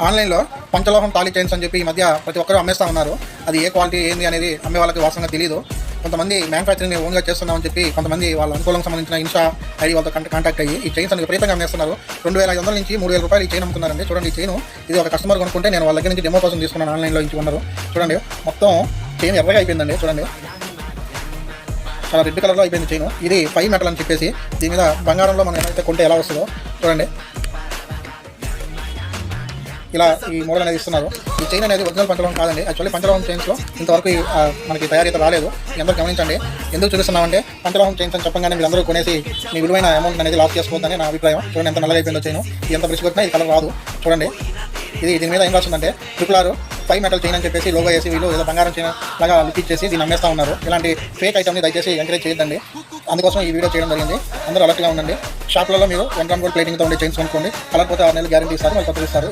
ఆన్లైన్లో పంచలోహం తాళి చైన్స్ అని చెప్పి ఈ మధ్య ప్రతి ఒక్కరూ అమ్మేస్తూ ఉన్నారు. అది ఏ క్వాలిటీ ఏంది అనేది అమ్మే వాళ్ళకి వాస్తవంగా తెలియదు. కొంతమంది మ్యానుఫ్యాక్చరింగ్ ఓన్గా చేస్తున్నామని చెప్పి కొంతమంది వాళ్ళ అనుకూలంగా సంబంధించిన ఇన్స్టా ఐడి వాళ్ళతో కాంటాక్ట్ అయ్యి ఈ చైన్స్ అని విపరీతంగా అమ్మేస్తున్నారు. 2,500 నుంచి 3,000 రూపాయలు ఈ చైన్ అమ్ముతున్నారండి. చూడండి, ఈ చైన్ ఇది ఒక కస్టమర్ కొనుక్కుంటే నేను వాళ్ళ దగ్గర నుంచి డెమో కోసం తీసుకున్నాను. ఆన్లైన్లో నుంచి ఉన్నారు. చూడండి, మొత్తం చైన్ ఎర్రగా అయిపోయిందండి. చూడండి, చాలా రెడ్ కలర్లో అయిపోయింది చైన్. ఇది 5 మెటల్ అని చెప్పేసి దీని మీద బంగారంలో మనం ఏమైతే కొంటే ఎలా వస్తుందో చూడండి, ఇలా ఈ మోడల్ అనేది ఇస్తున్నారు. ఈ చైన్ అనేది ఒరిజినల్ పంచలోహం కాదండి. యాక్చువల్లీ పంచలోహం చైన్స్లో ఇంతవరకు మనకి తయారీ రాలేదు. అందరూ గమనించండి. ఎందుకు చూపిస్తున్నామంటే పంచలోహం చైన్స్ అని చెప్పగానే మీరు అందరూ కొనేసి మీ విలువైన అమౌంట్ అనేది లాస్ చేసుకోవద్దని నా అభిప్రాయం. చూడండి, ఎంత నల్లగా అయిపోయిందో చైన్. ఎంత బ్రిష్ కొట్టినా ఈ కలర్ రాదు. చూడండి, ఇది దీని మీద ఏం రాస్తుందంటే 5 మెటల్ చైన్ అని చెప్పేసి లోగో వేసి వీళ్ళు ఏదో బంగారం చైన్ లాగా లుక్ ఇచ్చేసి దీన్ని అమ్మేస్తూ ఉన్నారు. ఇలాంటి ఫేక్ ఐటమ్ని దయచేసి ఎంకరేజ్ చేయొద్దండి. అందుకోసం ఈ వీడియో చేయడం జరిగింది. అందరూ అలర్ట్గా ఉండండి. షాప్లలో మీరు 1 గ్రామ్ గోల్డ్ ప్లేటింగ్తో ఉండే చైన్స్ కొనుక్కోండి. కలర్ పోతే 6 నెలలు గ్యారంటీ ఇస్తారు, మళ్ళీ కొత్తగా ఇస్తారు.